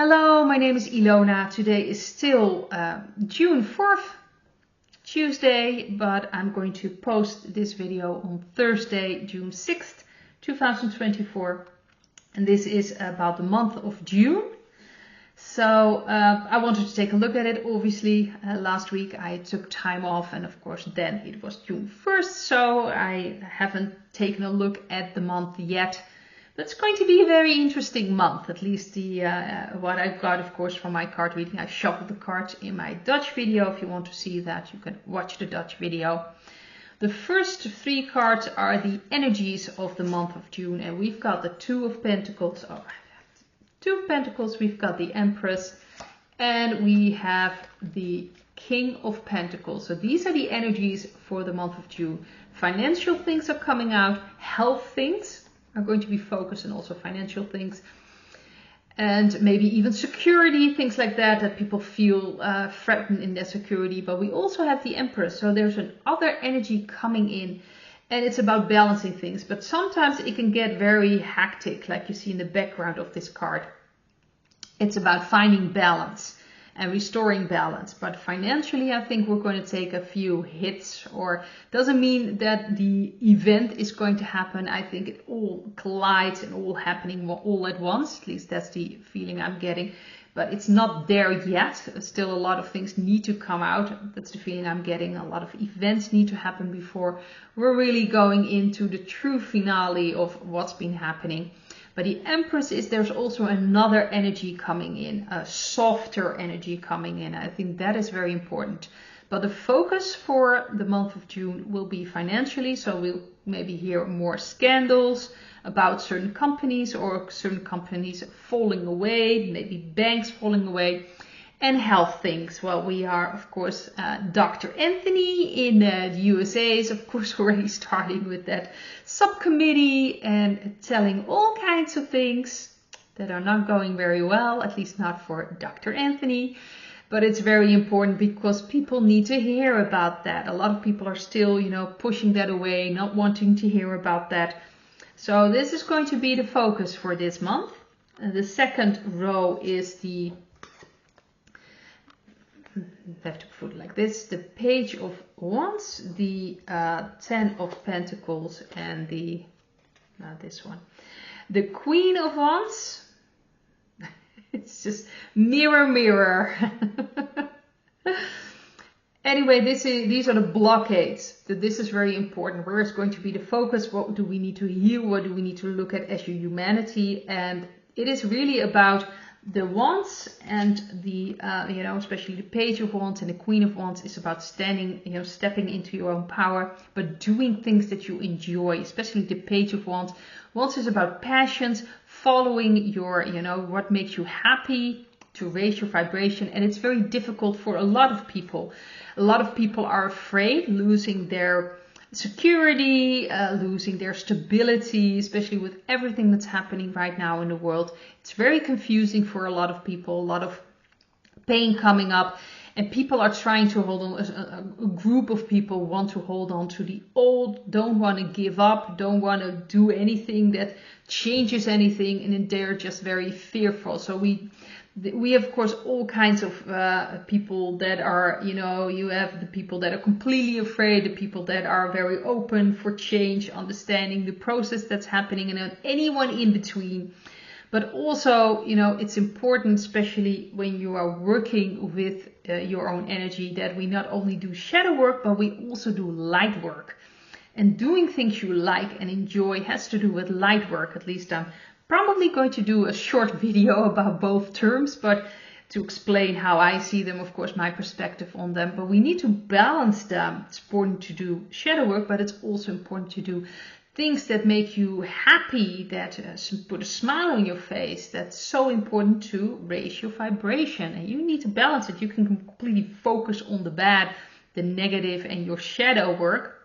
Hello, my name is Ilona. Today is still June 4th, Tuesday, but I'm going to post this video on Thursday, June 6th, 2024. And this is about the month of June. So I wanted to take a look at it. Obviously, last week I took time off, and of course then it was June 1st, so I haven't taken a look at the month yet. But it's going to be a very interesting month, at least the what I've got, of course, from my card reading. I shuffled the cards in my Dutch video. If you want to see that, you can watch the Dutch video. The first three cards are the energies of the month of June, and we've got the Two of Pentacles. Two of Pentacles, we've got the Empress, and we have the King of Pentacles. So these are the energies for the month of June. Financial things are coming out, health things are going to be focused, and also financial things, and maybe even security, things like that, that people feel threatened in their security. But we also have the Empress, so there's another energy coming in. And it's about balancing things, but sometimes it can get very hectic, like you see in the background of this card. It's about finding balance and restoring balance. But financially, I think we're going to take a few hits, or doesn't mean that the event is going to happen. I think it all collides and all happening all at once. At least that's the feeling I'm getting. But it's not there yet. Still a lot of things need to come out. That's the feeling I'm getting. A lot of events need to happen before we're really going into the true finale of what's been happening. But the Empress there's also another energy coming in, a softer energy coming in. I think that is very important. But the focus for the month of June will be financially. So we'll maybe hear more scandals about certain companies, or certain companies falling away, maybe banks falling away, and health things. Well, we are, of course, Dr. Anthony in the USA is, of course, already starting with that subcommittee and telling all kinds of things that are not going very well, at least not for Dr. Anthony. But it's very important because people need to hear about that. A lot of people are still, pushing that away, not wanting to hear about that. So this is going to be the focus for this month. The second row is the, I have to put it like this, the Page of Wands, the Ten of Pentacles, and the, this one, the Queen of Wands. It's just mirror, mirror. Anyway, these are the blockades. This is very important. Where is going to be the focus? What do we need to heal? What do we need to look at as humanity? And it is really about the Wands and the, especially the Page of Wands and the Queen of Wands is about standing, stepping into your own power, but doing things that you enjoy, especially the Page of Wands. Wands is about passions, following your, what makes you happy, to raise your vibration. And it's very difficult for a lot of people. A lot of people are afraid losing their security, losing their stability, especially with everything that's happening right now in the world. It's very confusing for a lot of people, a lot of pain coming up, and people are trying to hold on. A group of people want to hold on to the old, don't want to give up, don't want to do anything that changes anything, and they're just very fearful. So we have, of course, all kinds of people that are, you have the people that are completely afraid, the people that are very open for change, understanding the process that's happening, and anyone in between. But also, it's important, especially when you are working with your own energy, that we not only do shadow work, but we also do light work. And doing things you like and enjoy has to do with light work. At least I'm probably going to do a short video about both terms, but to explain how I see them, of course, my perspective on them. But we need to balance them. It's important to do shadow work, but it's also important to do things that make you happy, that put a smile on your face. That's so important to raise your vibration, and you need to balance it. You can completely focus on the bad, the negative, and your shadow work.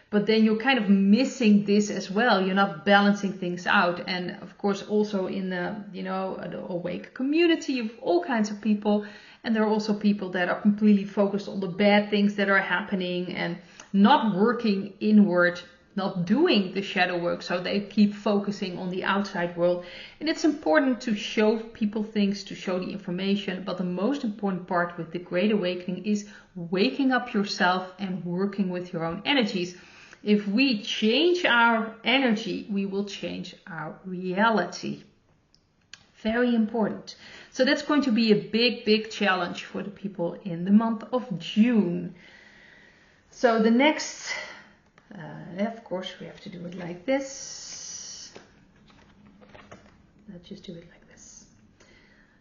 But then you're kind of missing this as well. You're not balancing things out. And of course, also in the, the awake community, you have all kinds of people. And there are also people that are completely focused on the bad things that are happening and not working inward not doing the shadow work, so they keep focusing on the outside world. And it's important to show people things, to show the information, but the most important part with the Great Awakening is waking up yourself and working with your own energies. If we change our energy, we will change our reality. Very important. So that's going to be a big challenge for the people in the month of June. So the next, of course, we have to do it like this. Let's just do it like this.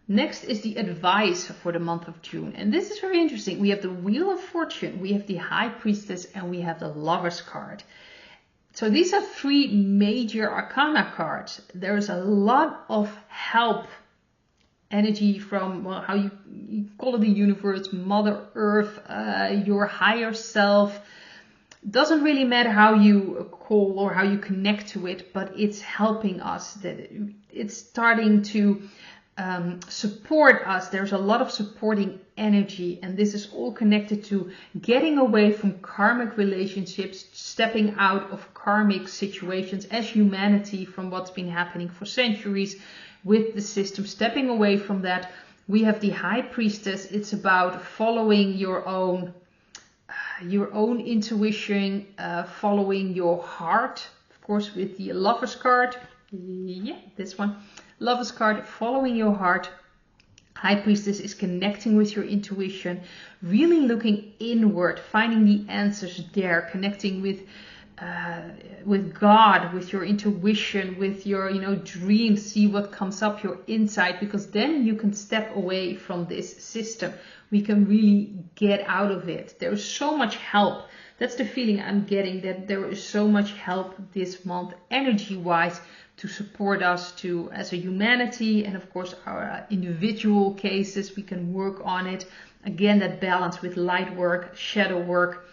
Next is the advice for the month of June. And this is very interesting. We have the Wheel of Fortune, we have the High Priestess, and we have the Lover's card. So these are three major arcana cards. There's a lot of help energy from, well, how you call it, the universe, Mother Earth, your higher self. Doesn't really matter how you call or how you connect to it, but it's helping us. That it's starting to support us. There's a lot of supporting energy, and this is all connected to getting away from karmic relationships, stepping out of karmic situations as humanity from what's been happening for centuries with the system, stepping away from that. We have the High Priestess. It's about following your own intuition, following your heart. Of course, with the Lover's card, yeah, this one, Lover's card, following your heart. High Priestess is connecting with your intuition, really looking inward, finding the answers there, connecting with God, with your intuition, with your dreams, see what comes up, your insight, because then you can step away from this system. We can really get out of it. There is so much help. That's the feeling I'm getting, that there is so much help this month energy wise to support us to as a humanity, and of course our individual cases, we can work on it. Again, that balance with light work, shadow work.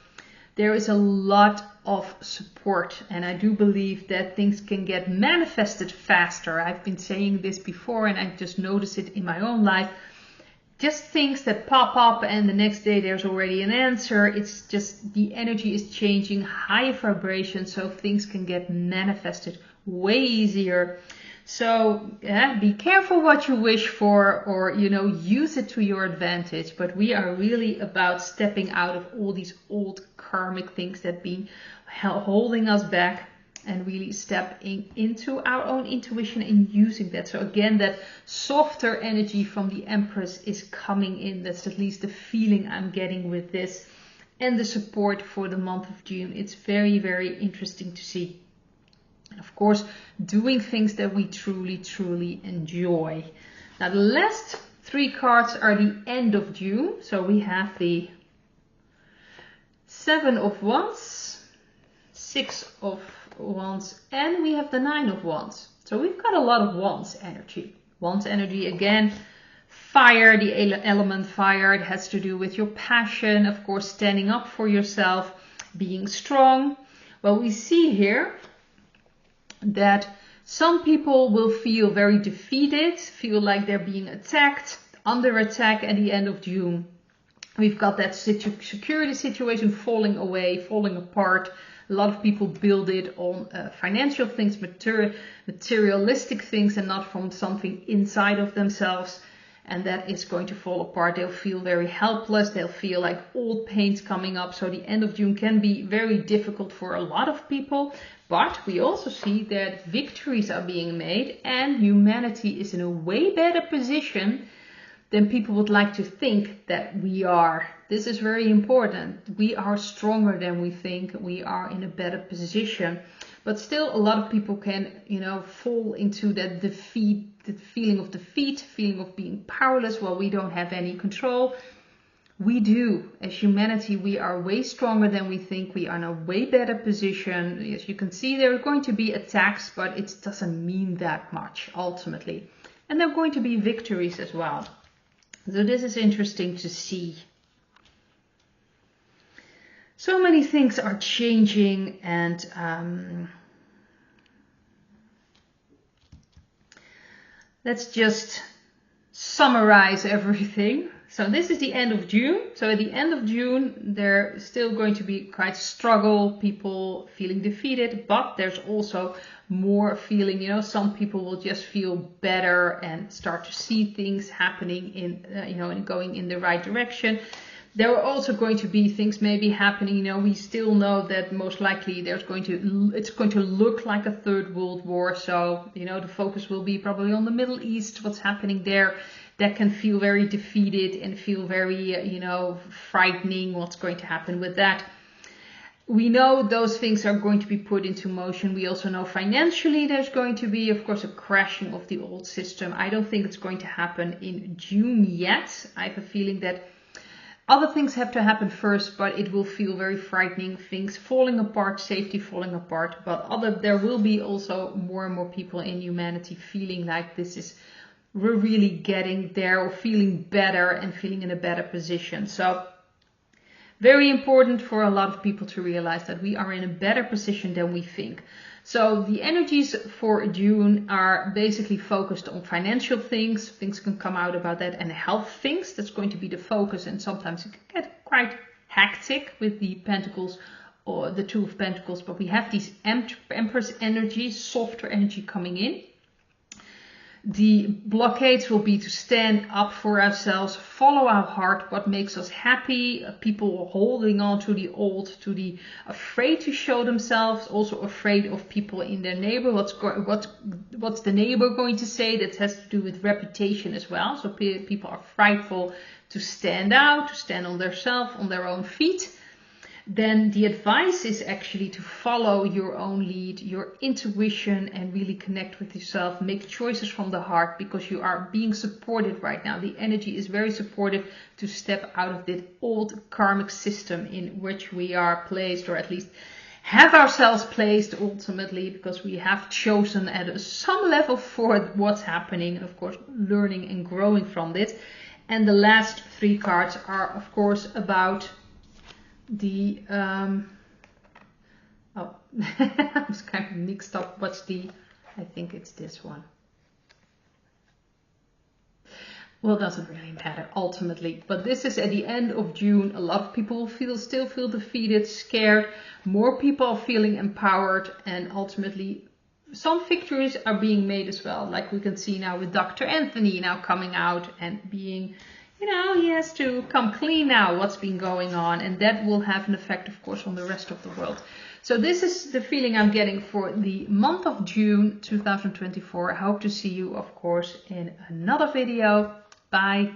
There is a lot of support, and I do believe that things can get manifested faster. I've been saying this before, and I just noticed it in my own life. Just things that pop up and the next day there's already an answer. It's just the energy is changing, higher vibration, so things can get manifested way easier. So be careful what you wish for, or use it to your advantage. But we are really about stepping out of all these old karmic things that have been holding us back, and really stepping into our own intuition and using that. So again, that softer energy from the Empress is coming in. That's at least the feeling I'm getting with this, and the support for the month of June. It's very interesting to see. And of course, doing things that we truly enjoy. Now the last three cards are the end of June. So we have the Seven of Wands, Six of Wands, and we have the Nine of Wands. So we've got a lot of Wands energy. Wands energy, again, fire, the element fire. It has to do with your passion, of course, standing up for yourself, being strong. Well, we see here that some people will feel very defeated, feel like they're being attacked, under attack at the end of June. We've got that security situation falling away, falling apart. A lot of people build it on financial things, materialistic things, and not from something inside of themselves. And that is going to fall apart. They'll feel very helpless. They'll feel like old pains coming up. So the end of June can be very difficult for a lot of people. But we also see that victories are being made, and humanity is in a way better position than people would like to think that we are. This is very important. We are stronger than we think. We are in a better position. But still, a lot of people can, fall into that defeat, the feeling of defeat, feeling of being powerless. Well, we don't have any control. We do. As humanity, we are way stronger than we think. We are in a way better position. As you can see, there are going to be attacks, but it doesn't mean that much ultimately. And there are going to be victories as well. So this is interesting to see. So many things are changing, and let's just summarize everything. So this is the end of June. So at the end of June, there's still going to be quite struggle, people feeling defeated, but there's also more feeling, you know, some people will just feel better and start to see things happening in, you know, and going in the right direction. There are also going to be things maybe happening, you know, we still know that most likely it's going to look like a third world war. So, you know, the focus will be probably on the Middle East, what's happening there. That can feel very defeated and feel very, you know, frightening what's going to happen with that. We know those things are going to be put into motion. We also know financially there's going to be, of course, a crashing of the old system. I don't think it's going to happen in June yet. I have a feeling that other things have to happen first, but it will feel very frightening. Things falling apart, safety falling apart. But there will be also more and more people in humanity feeling like we're really getting there, or feeling better and feeling in a better position. So very important for a lot of people to realize that we are in a better position than we think. So the energies for June are basically focused on financial things. Things can come out about that, and health things. That's going to be the focus, and sometimes it can get quite hectic with the Pentacles or the Two of Pentacles. But we have these Empress energy, softer energy coming in. The blockades will be to stand up for ourselves, follow our heart, what makes us happy. People holding on to the old, to the afraid to show themselves, also afraid of people in their neighbor. What's the neighbor going to say? That has to do with reputation as well. So people are frightful to stand out, to stand on themselves, on their own feet. Then the advice is actually to follow your own lead, your intuition, and really connect with yourself. Make choices from the heart, because you are being supported right now. The energy is very supportive to step out of this old karmic system in which we are placed, or at least have ourselves placed ultimately, because we have chosen at some level for what's happening, and of course learning and growing from this. And the last three cards are of course about the I was kind of mixed up. I think it's this one. Well, it doesn't really matter ultimately, but this is at the end of June. A lot of people will still feel defeated, scared. More people are feeling empowered, and ultimately some victories are being made as well. Like we can see now with Dr. Anthony now coming out and being, you know, he has to come clean now what's been going on, and that will have an effect, of course, on the rest of the world. So this is the feeling I'm getting for the month of June 2024. I hope to see you, of course, in another video. Bye.